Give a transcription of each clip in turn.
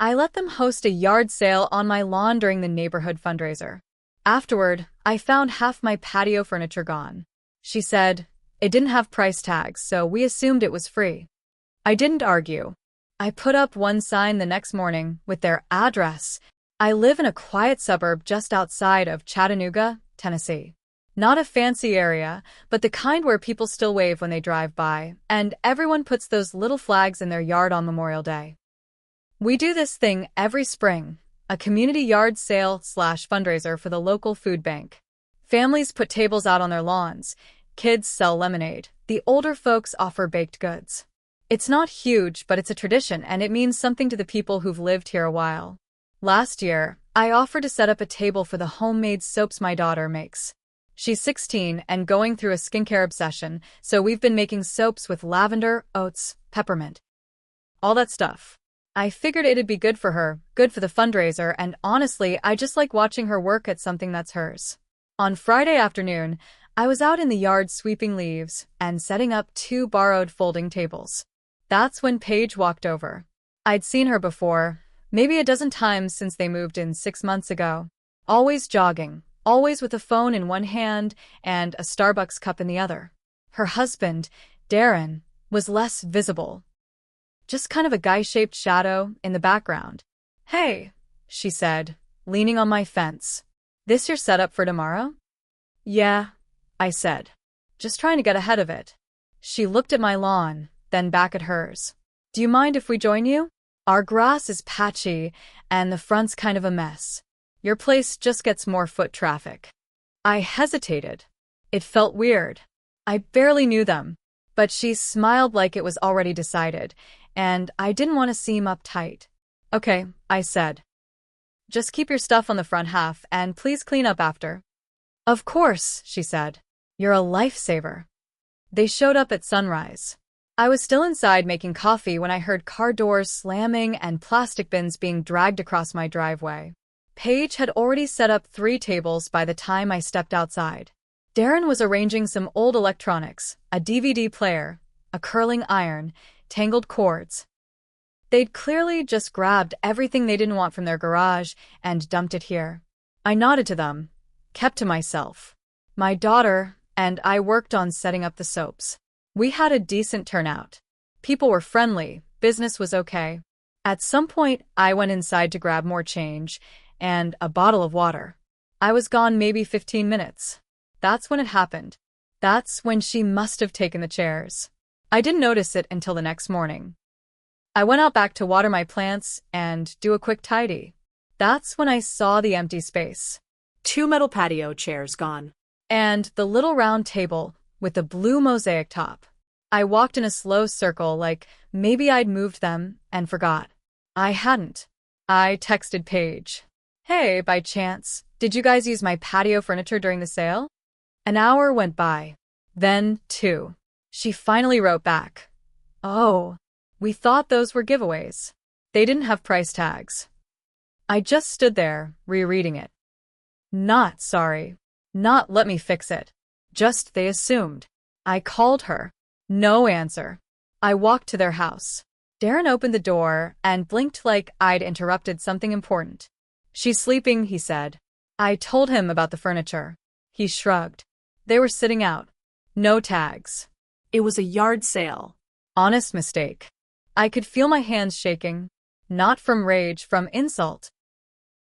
I let them host a yard sale on my lawn during the neighborhood fundraiser. Afterward, I found half my patio furniture gone. She said it didn't have price tags, so we assumed it was free. I didn't argue. I put up one sign the next morning with their address. I live in a quiet suburb just outside of Chattanooga, Tennessee. Not a fancy area, but the kind where people still wave when they drive by, and everyone puts those little flags in their yard on Memorial Day. We do this thing every spring, a community yard sale/fundraiser for the local food bank. Families put tables out on their lawns, kids sell lemonade, the older folks offer baked goods. It's not huge, but it's a tradition, and it means something to the people who've lived here a while. Last year, I offered to set up a table for the homemade soaps my daughter makes. She's 16 and going through a skincare obsession, so we've been making soaps with lavender, oats, peppermint, all that stuff. I figured it'd be good for her, good for the fundraiser, and honestly, I just like watching her work at something that's hers. On Friday afternoon, I was out in the yard sweeping leaves and setting up 2 borrowed folding tables. That's when Paige walked over. I'd seen her before, maybe a dozen times since they moved in 6 months ago. Always jogging, always with a phone in one hand and a Starbucks cup in the other. Her husband, Darren, was less visible. Just kind of a guy-shaped shadow in the background. "Hey," she said, leaning on my fence. "This your setup for tomorrow?" "Yeah," I said. "Just trying to get ahead of it." She looked at my lawn, then back at hers. "Do you mind if we join you? Our grass is patchy, and the front's kind of a mess. Your place just gets more foot traffic." I hesitated. It felt weird. I barely knew them, but she smiled like it was already decided, and I didn't want to seem uptight. "Okay," I said. "Just keep your stuff on the front half, and please clean up after." "Of course," she said. "You're a lifesaver." They showed up at sunrise. I was still inside making coffee when I heard car doors slamming and plastic bins being dragged across my driveway. Paige had already set up 3 tables by the time I stepped outside. Darren was arranging some old electronics, a DVD player, a curling iron, tangled cords. They'd clearly just grabbed everything they didn't want from their garage and dumped it here. I nodded to them, kept to myself. My daughter and I worked on setting up the soaps. We had a decent turnout. People were friendly, business was okay. At some point, I went inside to grab more change and a bottle of water. I was gone maybe 15 minutes. That's when it happened. That's when she must have taken the chairs. I didn't notice it until the next morning. I went out back to water my plants and do a quick tidy. That's when I saw the empty space. 2 metal patio chairs gone. And the little round table with the blue mosaic top. I walked in a slow circle like maybe I'd moved them and forgot. I hadn't. I texted Paige. "Hey, by chance, did you guys use my patio furniture during the sale?" An hour went by. Then 2. She finally wrote back. "Oh, we thought those were giveaways. They didn't have price tags." I just stood there, rereading it. Not sorry. Not let me fix it. Just they assumed. I called her. No answer. I walked to their house. Darren opened the door and blinked like I'd interrupted something important. "She's sleeping," he said. I told him about the furniture. He shrugged. They were sitting out. No tags. It was a yard sale. Honest mistake. I could feel my hands shaking. Not from rage, from insult.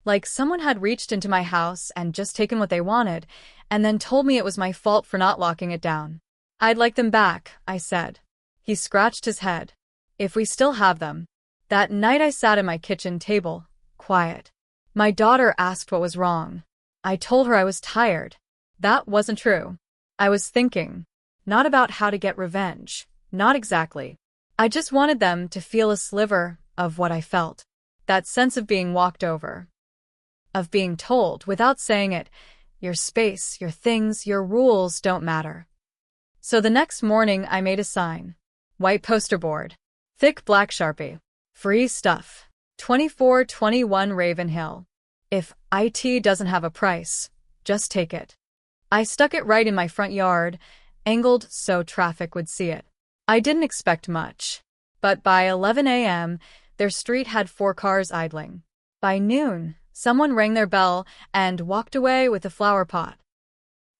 Like someone had reached into my house and just taken what they wanted, and then told me it was my fault for not locking it down. "I'd like them back," I said. He scratched his head. "If we still have them." That night I sat at my kitchen table, quiet. My daughter asked what was wrong. I told her I was tired. That wasn't true. I was thinking. Not about how to get revenge. Not exactly. I just wanted them to feel a sliver of what I felt. That sense of being walked over. Of being told, without saying it, your space, your things, your rules don't matter. So the next morning I made a sign. White poster board. Thick black Sharpie. Free stuff. 2421 Ravenhill. If IT doesn't have a price, just take it. I stuck it right in my front yard, angled so traffic would see it. I didn't expect much. But by 11 a.m., Their street had 4 cars idling. By noon, someone rang their bell and walked away with a flower pot.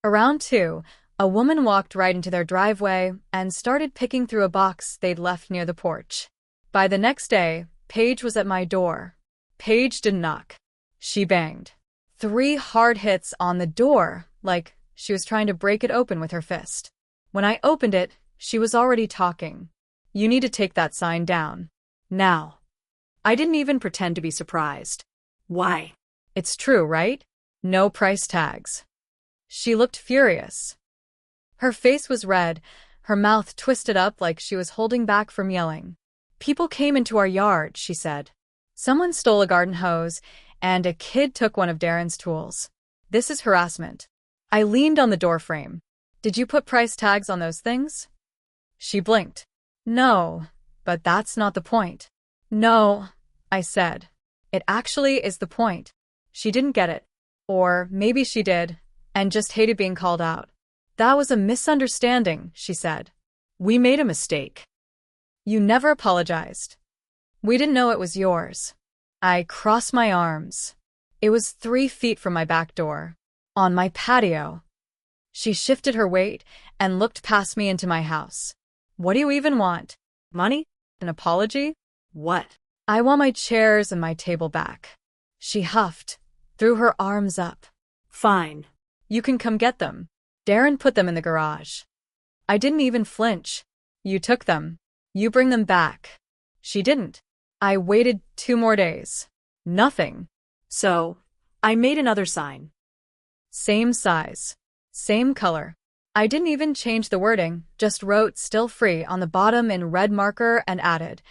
Around 2, a woman walked right into their driveway and started picking through a box they'd left near the porch. By the next day, Paige was at my door. Paige didn't knock. She banged. 3 hard hits on the door, like she was trying to break it open with her fist. When I opened it, she was already talking. "You need to take that sign down. Now." I didn't even pretend to be surprised. Why? It's true, right? No price tags. She looked furious. Her face was red, her mouth twisted up like she was holding back from yelling. "People came into our yard," she said. "Someone stole a garden hose, and a kid took one of Darren's tools. This is harassment." I leaned on the doorframe. "Did you put price tags on those things?" She blinked. "No, but that's not the point." "No," I said. "It actually is the point." She didn't get it. Or maybe she did, and just hated being called out. "That was a misunderstanding," she said. "We made a mistake." "You never apologized." "We didn't know it was yours." I crossed my arms. It was 3 feet from my back door. On my patio. She shifted her weight and looked past me into my house. "What do you even want? Money? An apology?" What? "I want my chairs and my table back." She huffed, threw her arms up. Fine. "You can come get them." Darren put them in the garage. I didn't even flinch. "You took them. You bring them back." She didn't. I waited 2 more days. Nothing. So, I made another sign. Same size. Same color. I didn't even change the wording, just wrote "still free" on the bottom in red marker and added,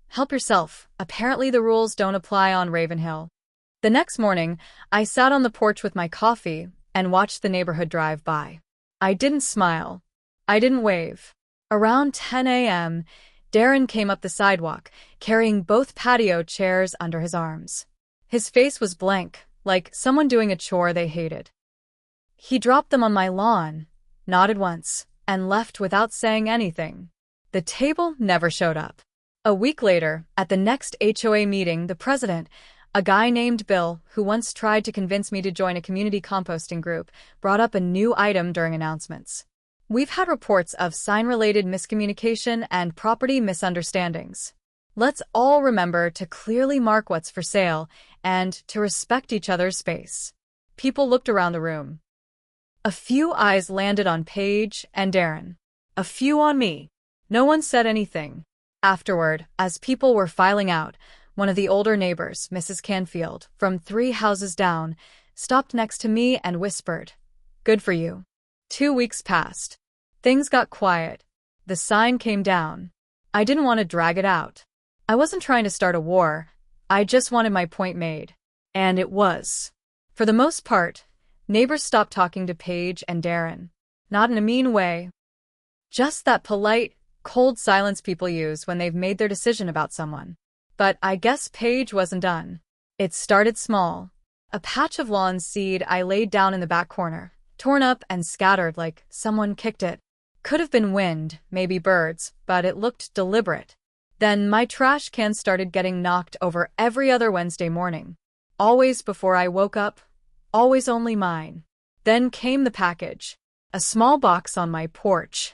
"Help yourself. Apparently the rules don't apply on Ravenhill." The next morning, I sat on the porch with my coffee and watched the neighborhood drive by. I didn't smile. I didn't wave. Around 10 a.m., Darren came up the sidewalk, carrying both patio chairs under his arms. His face was blank, like someone doing a chore they hated. He dropped them on my lawn, nodded once, and left without saying anything. The table never showed up. A week later, at the next HOA meeting, the president, a guy named Bill, who once tried to convince me to join a community composting group, brought up a new item during announcements. "We've had reports of sign-related miscommunication and property misunderstandings. Let's all remember to clearly mark what's for sale and to respect each other's space." People looked around the room. A few eyes landed on Paige and Darren. A few on me. No one said anything. Afterward, as people were filing out, one of the older neighbors, Mrs. Canfield, from 3 houses down, stopped next to me and whispered, "Good for you." 2 weeks passed. Things got quiet. The sign came down. I didn't want to drag it out. I wasn't trying to start a war. I just wanted my point made. And it was. For the most part, neighbors stopped talking to Paige and Darren. Not in a mean way. Just that polite, cold silence people use when they've made their decision about someone. But I guess Paige wasn't done. It started small. A patch of lawn seed I laid down in the back corner, torn up and scattered like someone kicked it. Could have been wind, maybe birds, but it looked deliberate. Then my trash can started getting knocked over every other Wednesday morning. Always before I woke up, always only mine. Then came the package. A small box on my porch.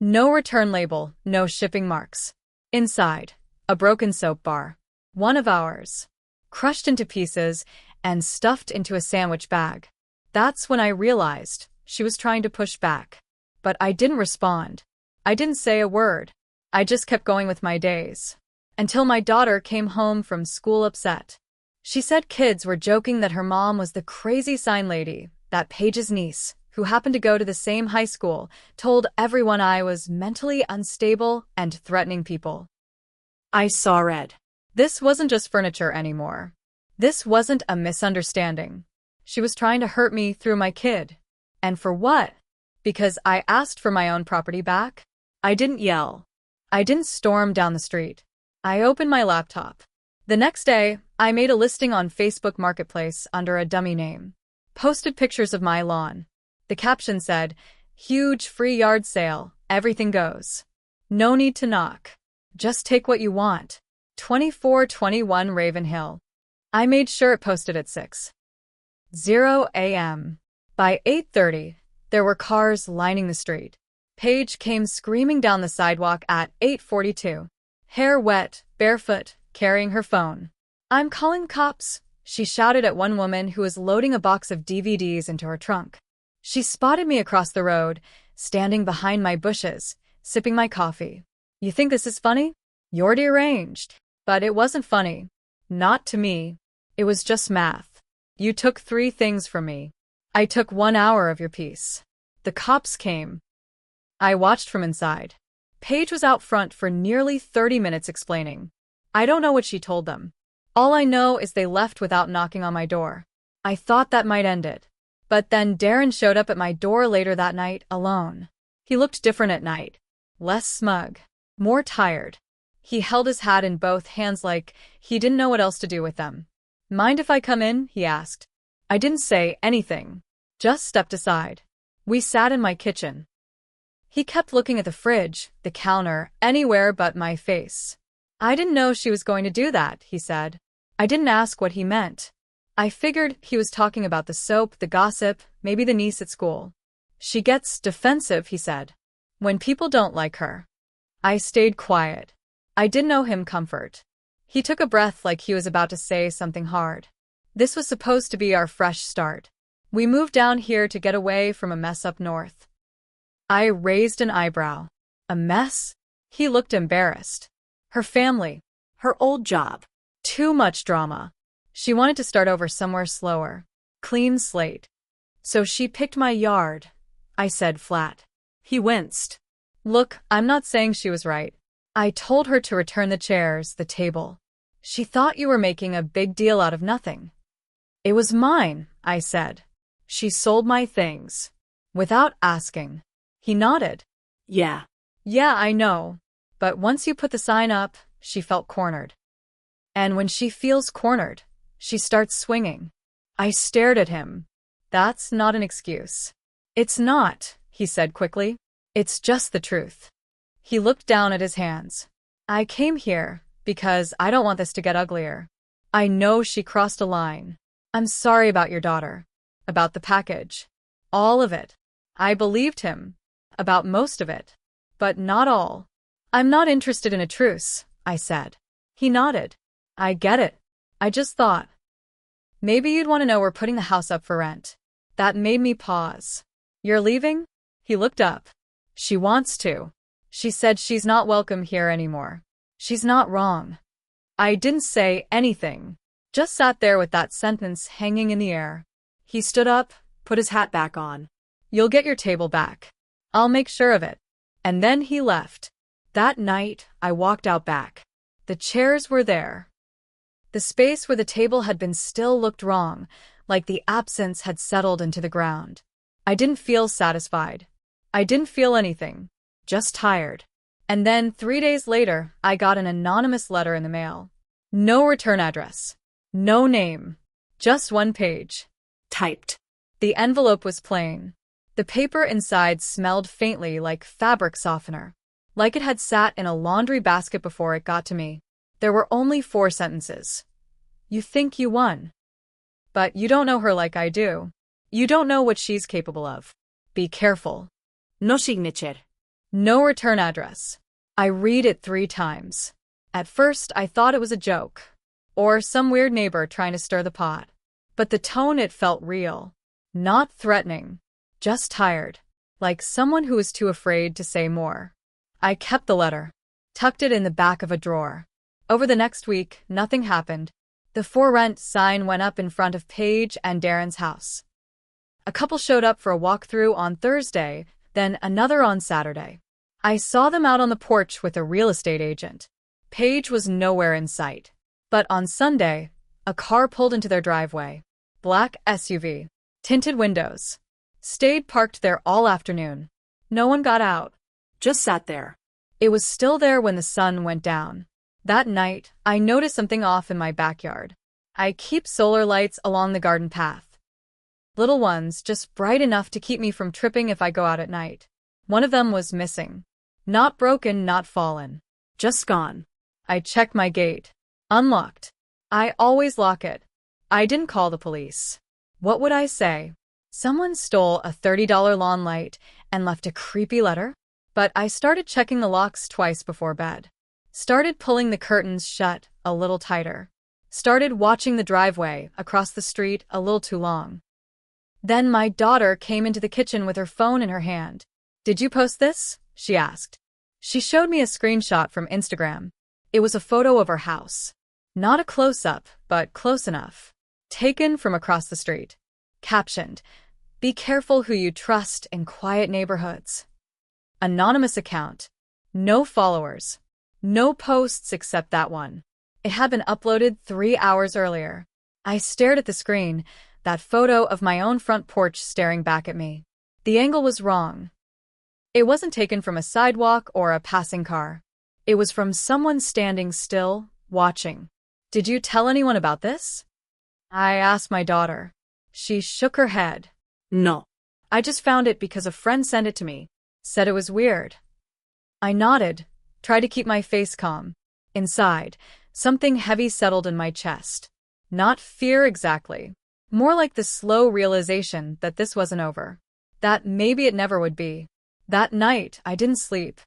No return label, no shipping marks. Inside, a broken soap bar. One of ours. Crushed into pieces and stuffed into a sandwich bag. That's when I realized she was trying to push back. But I didn't respond. I didn't say a word. I just kept going with my days. Until my daughter came home from school upset. She said kids were joking that her mom was the crazy sign lady, that Paige's niece, who happened to go to the same high school, told everyone I was mentally unstable and threatening people. I saw red. This wasn't just furniture anymore. This wasn't a misunderstanding. She was trying to hurt me through my kid. And for what? Because I asked for my own property back? I didn't yell. I didn't storm down the street. I opened my laptop. The next day, I made a listing on Facebook Marketplace under a dummy name. Posted pictures of my lawn. The caption said, "Huge free yard sale, everything goes. No need to knock. Just take what you want." 2421 Ravenhill. I made sure it posted at 6:00 a.m. By 8:30, there were cars lining the street. Paige came screaming down the sidewalk at 8:42. Hair wet, barefoot, carrying her phone. "I'm calling cops," she shouted at one woman who was loading a box of DVDs into her trunk. She spotted me across the road, standing behind my bushes, sipping my coffee. "You think this is funny? You're deranged." But it wasn't funny. Not to me. It was just math. "You took 3 things from me. I took 1 hour of your peace." The cops came. I watched from inside. Paige was out front for nearly 30 minutes explaining. I don't know what she told them. All I know is they left without knocking on my door. I thought that might end it. But then Darren showed up at my door later that night, alone. He looked different at night. Less smug. More tired. He held his hat in both hands like he didn't know what else to do with them. "Mind if I come in?" he asked. I didn't say anything. Just stepped aside. We sat in my kitchen. He kept looking at the fridge, the counter, anywhere but my face. "I didn't know she was going to do that," he said. I didn't ask what he meant. I figured he was talking about the soap, the gossip, maybe the niece at school. "She gets defensive," he said, "when people don't like her." I stayed quiet. I didn't owe him comfort. He took a breath like he was about to say something hard. This was supposed to be our fresh start. We moved down here to get away from a mess up north. I raised an eyebrow. A mess? He looked embarrassed. Her family. Her old job. Too much drama. She wanted to start over somewhere slower. Clean slate. "So she picked my yard," I said flat. He winced. "Look, I'm not saying she was right. I told her to return the chairs, the table. She thought you were making a big deal out of nothing." "It was mine," I said. "She sold my things. Without asking." He nodded. Yeah, I know. But once you put the sign up, she felt cornered. And when she feels cornered, she starts swinging." I stared at him. "That's not an excuse." "It's not," he said quickly. "It's just the truth." He looked down at his hands. "I came here because I don't want this to get uglier. I know she crossed a line. I'm sorry about your daughter. About the package. All of it. I believed him. About most of it. But not all. I'm not interested in a truce," I said. He nodded. "I get it. I just thought. Maybe you'd want to know we're putting the house up for rent." That made me pause. "You're leaving?" He looked up. "She wants to. She said she's not welcome here anymore." "She's not wrong." I didn't say anything. Just sat there with that sentence hanging in the air. He stood up, put his hat back on. "You'll get your table back. I'll make sure of it." And then he left. That night, I walked out back. The chairs were there. The space where the table had been still looked wrong, like the absence had settled into the ground. I didn't feel satisfied. I didn't feel anything. Just tired. And then 3 days later, I got an anonymous letter in the mail. No return address. No name. Just 1 page. Typed. The envelope was plain. The paper inside smelled faintly like fabric softener. Like it had sat in a laundry basket before it got to me. There were only 4 sentences. "You think you won. But you don't know her like I do. You don't know what she's capable of. Be careful. No signature. No return address." I read it 3 times. At first, I thought it was a joke. Or some weird neighbor trying to stir the pot. But the tone, it felt real. Not threatening. Just tired. Like someone who was too afraid to say more. I kept the letter. Tucked it in the back of a drawer. Over the next week, nothing happened. The for rent sign went up in front of Paige and Darren's house. A couple showed up for a walkthrough on Thursday, then another on Saturday. I saw them out on the porch with a real estate agent. Paige was nowhere in sight. But on Sunday, a car pulled into their driveway. Black SUV. Tinted windows. Stayed parked there all afternoon. No one got out. Just sat there. It was still there when the sun went down. That night, I noticed something off in my backyard. I keep solar lights along the garden path. Little ones, just bright enough to keep me from tripping if I go out at night. One of them was missing. Not broken, not fallen. Just gone. I check my gate. Unlocked. I always lock it. I didn't call the police. What would I say? Someone stole a $30 lawn light and left a creepy letter? But I started checking the locks twice before bed. Started pulling the curtains shut a little tighter. Started watching the driveway across the street a little too long. Then my daughter came into the kitchen with her phone in her hand. "Did you post this?" she asked. She showed me a screenshot from Instagram. It was a photo of her house. Not a close-up, but close enough. Taken from across the street. Captioned, "Be careful who you trust in quiet neighborhoods." Anonymous account. No followers. No posts except that one. It had been uploaded 3 hours earlier. I stared at the screen, that photo of my own front porch staring back at me. The angle was wrong. It wasn't taken from a sidewalk or a passing car. It was from someone standing still, watching. "Did you tell anyone about this?" I asked my daughter. She shook her head. No. "I just found it because a friend sent it to me. Said it was weird." I nodded, tried to keep my face calm. Inside, something heavy settled in my chest. Not fear exactly. More like the slow realization that this wasn't over. That maybe it never would be. That night, I didn't sleep.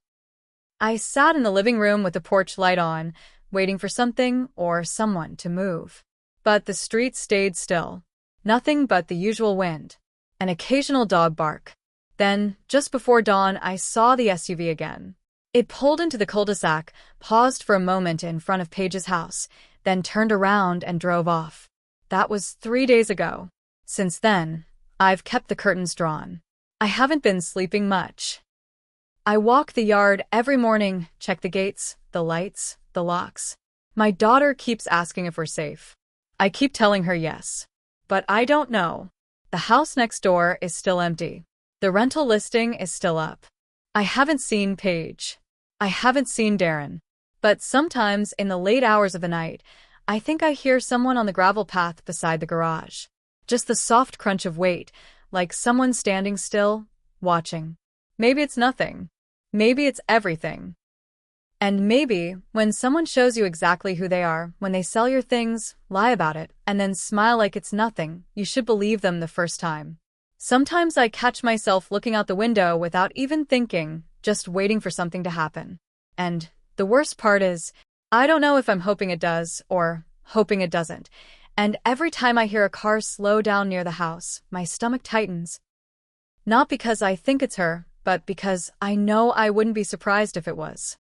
I sat in the living room with the porch light on, waiting for something or someone to move. But the street stayed still. Nothing but the usual wind. An occasional dog bark. Then, just before dawn, I saw the SUV again. It pulled into the cul-de-sac, paused for a moment in front of Paige's house, then turned around and drove off. That was 3 days ago. Since then, I've kept the curtains drawn. I haven't been sleeping much. I walk the yard every morning, check the gates, the lights, the locks. My daughter keeps asking if we're safe. I keep telling her yes. But I don't know. The house next door is still empty. The rental listing is still up. I haven't seen Paige. I haven't seen Darren. But sometimes in the late hours of the night, I think I hear someone on the gravel path beside the garage. Just the soft crunch of weight, like someone standing still, watching. Maybe it's nothing. Maybe it's everything. And maybe, when someone shows you exactly who they are, when they sell your things, lie about it, and then smile like it's nothing, you should believe them the first time. Sometimes I catch myself looking out the window without even thinking, just waiting for something to happen. And the worst part is, I don't know if I'm hoping it does or hoping it doesn't. And every time I hear a car slow down near the house, my stomach tightens. Not because I think it's her, but because I know I wouldn't be surprised if it was.